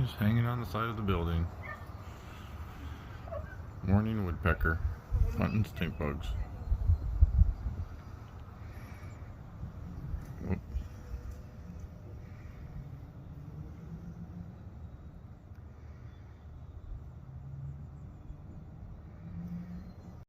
Just hanging on the side of the building. Morning woodpecker hunting stink bugs.